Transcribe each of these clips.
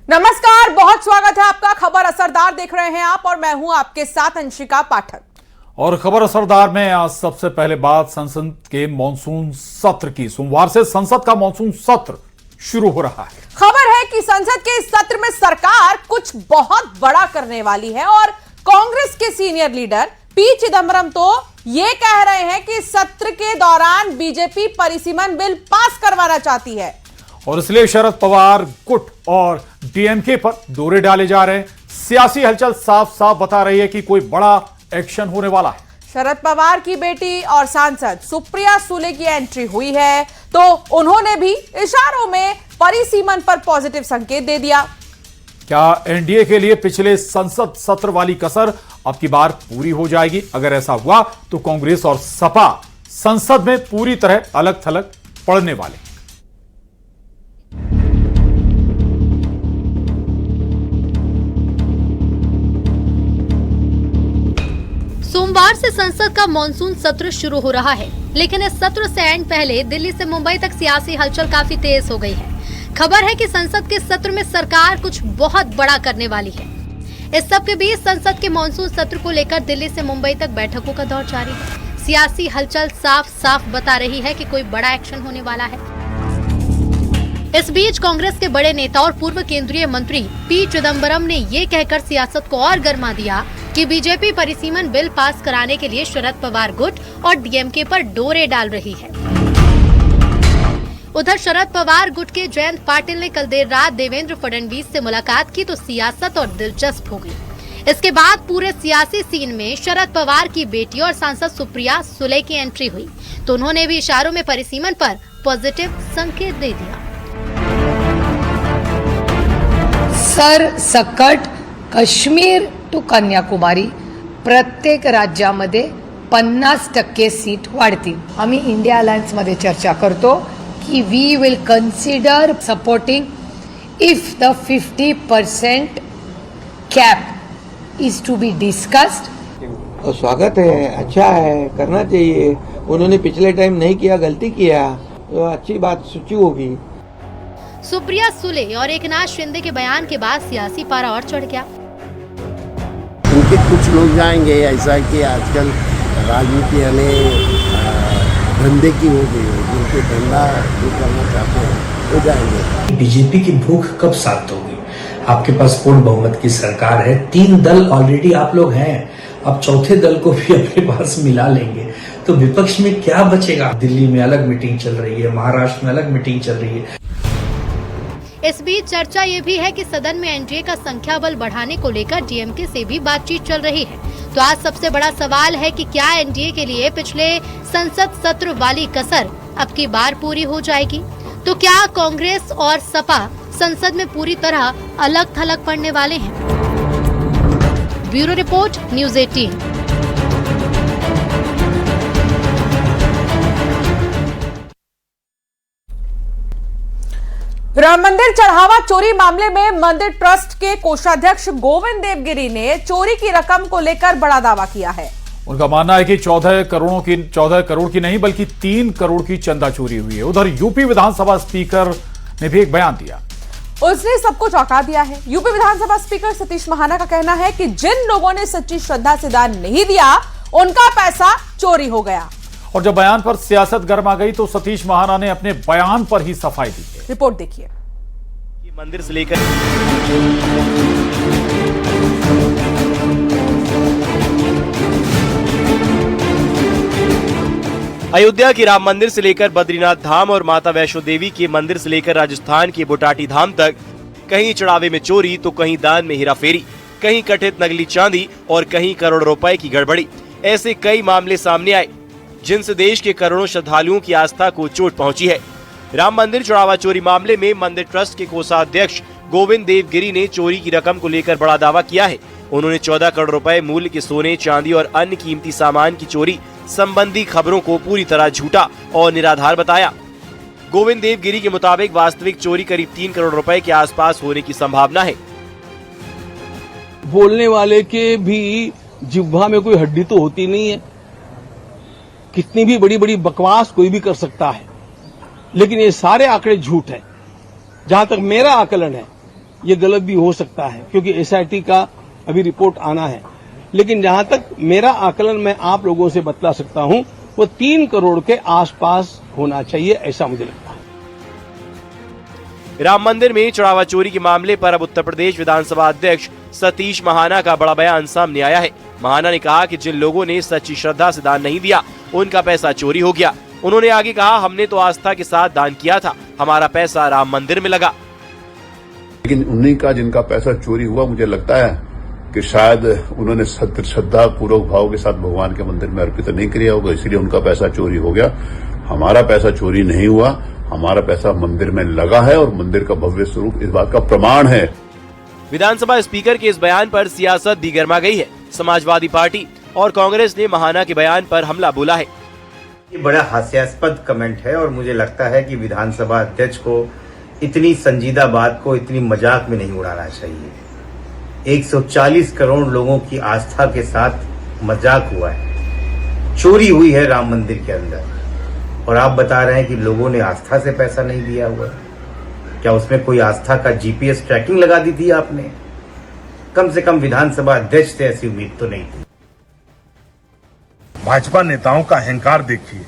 नमस्कार, बहुत स्वागत है आपका। खबर असरदार देख रहे हैं आप और मैं हूं आपके साथ अंशिका पाठक। और खबर असरदार में आज सबसे पहले बात संसद के मॉनसून सत्र की। सोमवार से संसद का मॉनसून सत्र शुरू हो रहा है। खबर है कि संसद के इस सत्र में सरकार कुछ बहुत बड़ा करने वाली है और कांग्रेस के सीनियर लीडर पी चिदम्बरम तो ये कह रहे हैं कि सत्र के दौरान बीजेपी परिसीमन बिल पास करवाना चाहती है और इसलिए शरद पवार गुट और डीएमके पर दौरे डाले जा रहे हैं। सियासी हलचल साफ साफ बता रही है कि कोई बड़ा एक्शन होने वाला है। शरद पवार की बेटी और सांसद सुप्रिया सुले की एंट्री हुई है तो उन्होंने भी इशारों में परिसीमन पर पॉजिटिव संकेत दे दिया। क्या एनडीए के लिए पिछले संसद सत्र वाली कसर अब की बार पूरी हो जाएगी? अगर ऐसा हुआ तो कांग्रेस और सपा संसद में पूरी तरह अलग थलग पड़ने वाले। सोमवार से संसद का मॉनसून सत्र शुरू हो रहा है, लेकिन इस सत्र से एंड पहले दिल्ली से मुंबई तक सियासी हलचल काफी तेज हो गई है। खबर है कि संसद के सत्र में सरकार कुछ बहुत बड़ा करने वाली है। इस सब के बीच संसद के मॉनसून सत्र को लेकर दिल्ली से मुंबई तक बैठकों का दौर जारी है। सियासी हलचल साफ साफ बता रही है कि कोई बड़ा एक्शन होने वाला है। इस बीच कांग्रेस के बड़े नेता और पूर्व केंद्रीय मंत्री पी चिदम्बरम ने ये कहकर सियासत को और गर्मा दिया कि बीजेपी परिसीमन बिल पास कराने के लिए शरद पवार गुट और डीएमके पर डोरे डाल रही है। उधर शरद पवार गुट के जयंत पाटिल ने कल देर रात देवेंद्र फडणवीस से मुलाकात की तो सियासत और दिलचस्प हो गई। इसके बाद पूरे सियासी सीन में शरद पवार की बेटी और सांसद सुप्रिया सुले की एंट्री हुई तो उन्होंने भी इशारों में परिसीमन पर पॉजिटिव संकेत दे दिया। सरसकट काश्मीर टू कन्याकुमारी प्रत्येक राज्यामध्ये 50% सीट वाढतील। आम्ही इंडिया अलायन्स मध्ये चर्चा करतो की we will consider supporting if the 50% cap is to be discussed. स्वागत है, अच्छा है, करना चाहिए। उन्होंने पिछले टाइम नहीं किया, गलती किया तो अच्छी बात सोची होगी। सुप्रिया सुले और एकनाथ शिंदे के बयान के बाद सियासी पारा और चढ़ गया। उनके कुछ लोग जाएंगे, ऐसा कि आजकल राजनीति हमें धंधे की हो गई है, जिनके धंधा जो करना चाहते हैं वो जाएंगे। बीजेपी की भूख कब शांत होगी? आपके पास पूर्ण बहुमत की सरकार है, 3 दल ऑलरेडी आप लोग हैं, अब चौथे दल को भी अपने पास मिला लेंगे तो विपक्ष में क्या बचेगा? दिल्ली में अलग मीटिंग चल रही है, महाराष्ट्र में अलग मीटिंग चल रही है। इस बीच चर्चा ये भी है कि सदन में एनडीए का संख्या बल बढ़ाने को लेकर डीएमके से भी बातचीत चल रही है। तो आज सबसे बड़ा सवाल है कि क्या एनडीए के लिए पिछले संसद सत्र वाली कसर अब की बार पूरी हो जाएगी? तो क्या कांग्रेस और सपा संसद में पूरी तरह अलग थलग पड़ने वाले हैं? Bureau report, news 18। राम मंदिर चढ़ावा चोरी मामले में मंदिर ट्रस्ट के कोषाध्यक्ष गोविंद देवगिरी ने चोरी की रकम को लेकर बड़ा दावा किया है। उनका मानना है कि 14 करोड़ की नहीं बल्कि 3 करोड़ की चंदा चोरी हुई है। उधर यूपी विधानसभा स्पीकर ने भी एक बयान दिया। उसने सबको चौंका दिया है। यूपी विधानसभा स्पीकर सतीश महाना का कहना है कि जिन लोगों ने सच्ची श्रद्धा से दान नहीं दिया उनका पैसा चोरी हो गया। और जब बयान पर सियासत गर्मा गई तो सतीश महाना ने अपने बयान पर ही सफाई दी। रिपोर्ट देखिए। मंदिर से लेकर अयोध्या के राम मंदिर से लेकर बद्रीनाथ धाम और माता वैष्णो देवी के मंदिर से लेकर राजस्थान के बुटाटी धाम तक कहीं चढ़ावे में चोरी तो कहीं दान में हेराफेरी, कहीं कथित नकली चांदी और कहीं करोड़ रुपए की गड़बड़ी। ऐसे कई मामले सामने आए जिनसे देश के करोड़ों श्रद्धालुओं की आस्था को चोट पहुंची है। राम मंदिर चढ़ावा चोरी मामले में मंदिर ट्रस्ट के कोषाध्यक्ष गोविंद देवगिरी ने चोरी की रकम को लेकर बड़ा दावा किया है। उन्होंने 14 करोड़ रुपए मूल्य के सोने, चांदी और अन्य कीमती सामान की चोरी संबंधी खबरों को पूरी तरह झूठा और निराधार बताया। गोविंद देवगिरी के मुताबिक वास्तविक चोरी करीब 3 करोड़ रुपए के आसपास होने की संभावना है। बोलने वाले के भी जिह्वा में कोई हड्डी तो होती नहीं है। कितनी भी बड़ी बड़ी बकवास कोई भी कर सकता है, लेकिन ये सारे आंकड़े झूठ हैं। जहां तक मेरा आकलन है, ये गलत भी हो सकता है, क्योंकि एसआईटी का अभी रिपोर्ट आना है। लेकिन जहां तक मेरा आकलन मैं आप लोगों से बतला सकता हूं, वो 3 करोड़ के आसपास होना चाहिए, ऐसा मुझे लगता है। राम मंदिर में चढ़ावा चोरी के मामले पर अब उत्तर प्रदेश विधानसभा अध्यक्ष सतीश महाना का बड़ा बयान सामने आया है। महाना ने कहा कि जिन लोगों ने सच्ची श्रद्धा से दान नहीं दिया, उनका पैसा चोरी हो गया। उन्होंने आगे कहा, हमने तो आस्था के साथ दान किया था, हमारा पैसा राम मंदिर में लगा। लेकिन उन्हीं का जिनका पैसा चोरी हुआ, मुझे लगता है कि शायद उन्होंने श्रद्धा पूर्वक भाव के साथ भगवान के मंदिर में अर्पित नहीं किया होगा, इसलिए उनका पैसा चोरी हो गया। हमारा पैसा चोरी नहीं हुआ, हमारा पैसा मंदिर में लगा है और मंदिर का भव्य स्वरूप इस बात का प्रमाण है। विधानसभा स्पीकर के इस बयान पर सियासत भी गर्मा गई है। समाजवादी पार्टी और कांग्रेस ने महाना के बयान पर हमला बोला है। ये बड़ा हास्यास्पद कमेंट है और मुझे लगता है कि विधानसभा अध्यक्ष को इतनी संजीदा बात को इतनी मजाक में नहीं उड़ाना चाहिए। 140 करोड़ लोगों की आस्था के साथ मजाक हुआ है, चोरी हुई है राम मंदिर के अंदर, और आप बता रहे हैं कि लोगों ने आस्था से पैसा नहीं दिया हुआ। क्या उसमें कोई आस्था का जीपीएस ट्रैकिंग लगा दी थी आपने? कम से कम विधानसभा अध्यक्ष से ऐसी उम्मीद तो नहीं थी। भाजपा नेताओं का अहंकार देखिए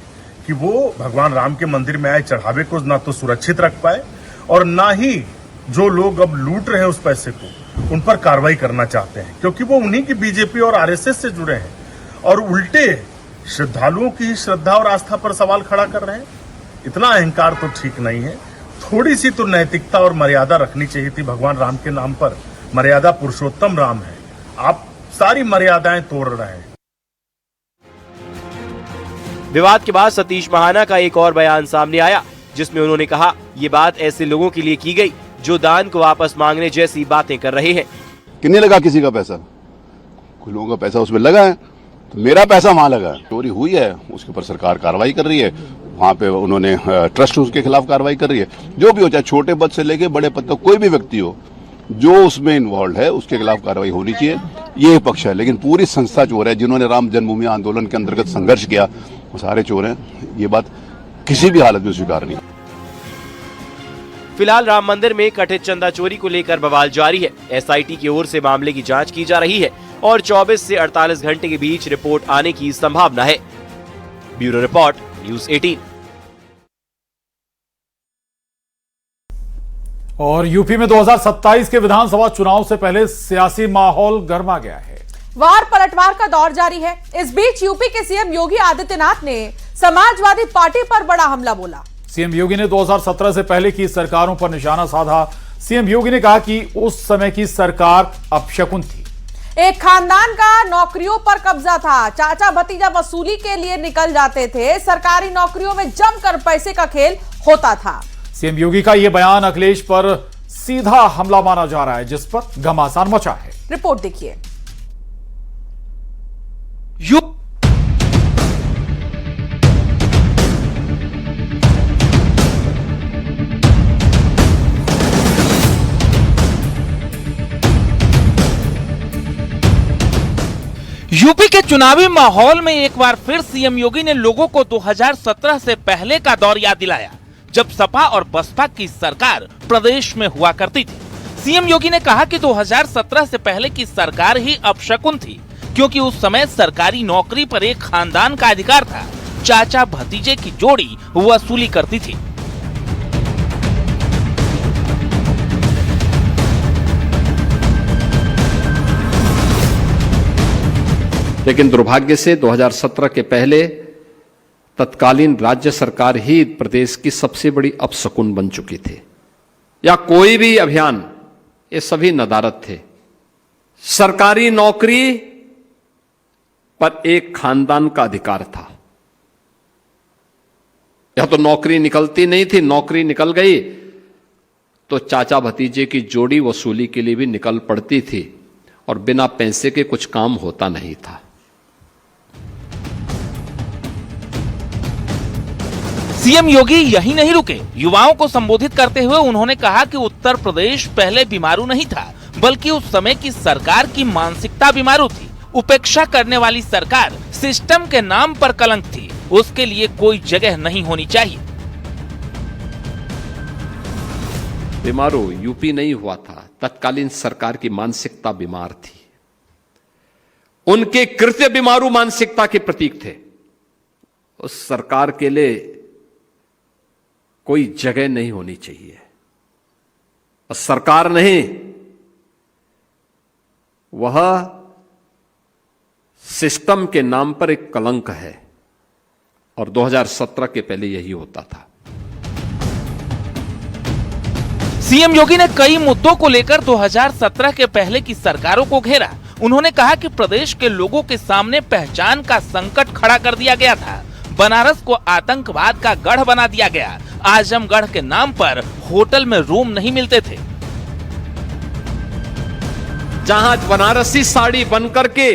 कि वो भगवान राम के मंदिर में आए चढ़ावे को ना तो सुरक्षित रख पाए और ना ही जो लोग अब लूट रहे हैं उस पैसे को, उन पर कार्रवाई करना चाहते हैं, क्योंकि वो उन्हीं की बीजेपी और आरएसएस से जुड़े हैं और उल्टे श्रद्धालुओं की श्रद्धा और आस्था पर सवाल खड़ा कर रहे हैं। इतना अहंकार तो ठीक नहीं है। थोड़ी सी तो नैतिकता और मर्यादा रखनी चाहिए थी। भगवान राम के नाम पर मर्यादा पुरुषोत्तम राम है, आप सारी मर्यादाएं तोड़ रहे हैं। विवाद के बाद सतीश महाना का एक और बयान सामने आया, जिसमें उन्होंने कहा, ये बात ऐसे लोगों के लिए की गई जो दान को वापस मांगने जैसी बातें कर रहे हैं। किन्ने लगा किसी का पैसा? कुछ लोगों का पैसा उसमें लगा है, तो मेरा पैसा वहां लगा है। चोरी हुई है, उसके ऊपर सरकार कार्रवाई कर रही है। वहां पे उन्होंने ट्रस्ट उसके खिलाफ कार्रवाई कर रही है। जो भी हो, चाहे छोटे पद से लेके बड़े पद तक कोई भी व्यक्ति हो जो उसमें इन्वॉल्व है, उसके खिलाफ कार्रवाई होनी चाहिए। ये पक्ष है, लेकिन पूरी संस्था चोर है। जिन्होंने राम जन्मभूमि आंदोलन के अंतर्गत संघर्ष किया, वो सारे चोर हैं। ये बात किसी भी हालत में स्वीकार नहीं। फिलहाल राम मंदिर में कथित चंदा चोरी को लेकर बवाल जारी है। एसआईटी की ओर से मामले की जांच की जा रही है और 24 से 48 घंटे के बीच रिपोर्ट आने की संभावना है। Bureau report, news 18। और यूपी में 2027 के विधानसभा चुनाव से पहले सियासी माहौल गर्मा गया है। वार पलटवार का दौर जारी है। इस बीच यूपी के सीएम योगी आदित्यनाथ ने समाजवादी पार्टी पर बड़ा हमला बोला। सीएम योगी ने 2017 से पहले की सरकारों पर निशाना साधा। सीएम योगी ने कहा कि उस समय की सरकार अपशकुन थी। एक खानदान का नौकरियों पर कब्जा था। चाचा भतीजा वसूली के लिए निकल जाते थे। सरकारी नौकरियों में जमकर पैसे का खेल होता था। सीएम योगी का यह बयान अखिलेश पर सीधा हमला माना जा रहा है, जिस पर घमासान मचा है। रिपोर्ट देखिए। यूपी के चुनावी माहौल में एक बार फिर सीएम योगी ने लोगों को 2017 से पहले का दौर याद दिलाया, जब सपा और बसपा की सरकार प्रदेश में हुआ करती थी। सीएम योगी ने कहा कि 2017 से पहले की सरकार ही अपशकुन थी, क्योंकि उस समय सरकारी नौकरी पर एक खानदान का अधिकार था। चाचा भतीजे की जोड़ी वसूली करती थी। लेकिन दुर्भाग्य से 2017 के पहले तत्कालीन राज्य सरकार ही प्रदेश की सबसे बड़ी अपशकुन बन चुकी थी। या कोई भी अभियान, ये सभी नदारद थे। सरकारी नौकरी पर एक खानदान का अधिकार था। या तो नौकरी निकलती नहीं थी, नौकरी निकल गई तो चाचा भतीजे की जोड़ी वसूली के लिए भी निकल पड़ती थी और बिना पैसे के कुछ काम होता नहीं था। सीएम योगी यही नहीं रुके। युवाओं को संबोधित करते हुए उन्होंने कहा कि उत्तर प्रदेश पहले बीमारू नहीं था, बल्कि उस समय की सरकार की मानसिकता बीमारू थी। उपेक्षा करने वाली सरकार सिस्टम के नाम पर कलंक थी, उसके लिए कोई जगह नहीं होनी चाहिए। बीमारू यूपी नहीं हुआ था, तत्कालीन सरकार की मानसिकता बीमार थी। उनके कृत्य बीमारू मानसिकता के प्रतीक थे। उस सरकार के लिए कोई जगह नहीं होनी चाहिए। और सरकार नहीं, वह सिस्टम के नाम पर एक कलंक है और 2017 के पहले यही होता था। सीएम योगी ने कई मुद्दों को लेकर 2017 के पहले की सरकारों को घेरा। उन्होंने कहा कि प्रदेश के लोगों के सामने पहचान का संकट खड़ा कर दिया गया था। बनारस को आतंकवाद का गढ़ बना दिया गया। आजमगढ़ के नाम पर होटल में रूम नहीं मिलते थे। जहां बनारसी साड़ी बनकर के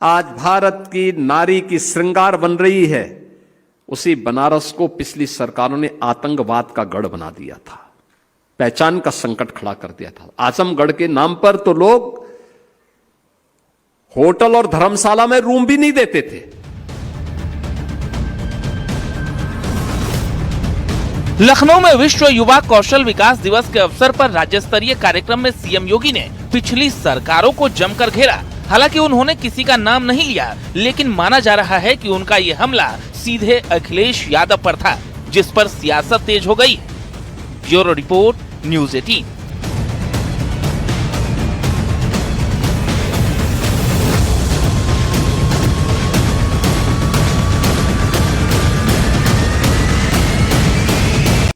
आज भारत की नारी की श्रृंगार बन रही है, उसी बनारस को पिछली सरकारों ने आतंकवाद का गढ़ बना दिया था, पहचान का संकट खड़ा कर दिया था। आजमगढ़ के नाम पर तो लोग होटल और धर्मशाला में रूम भी नहीं देते थे। लखनऊ में विश्व युवा कौशल विकास दिवस के अवसर पर राज्य स्तरीय कार्यक्रम में सीएम योगी ने पिछली सरकारों को जमकर घेरा। हालांकि उन्होंने किसी का नाम नहीं लिया, लेकिन माना जा रहा है कि उनका ये हमला सीधे अखिलेश यादव पर था, जिस पर सियासत तेज हो गई है। Bureau report, news 18।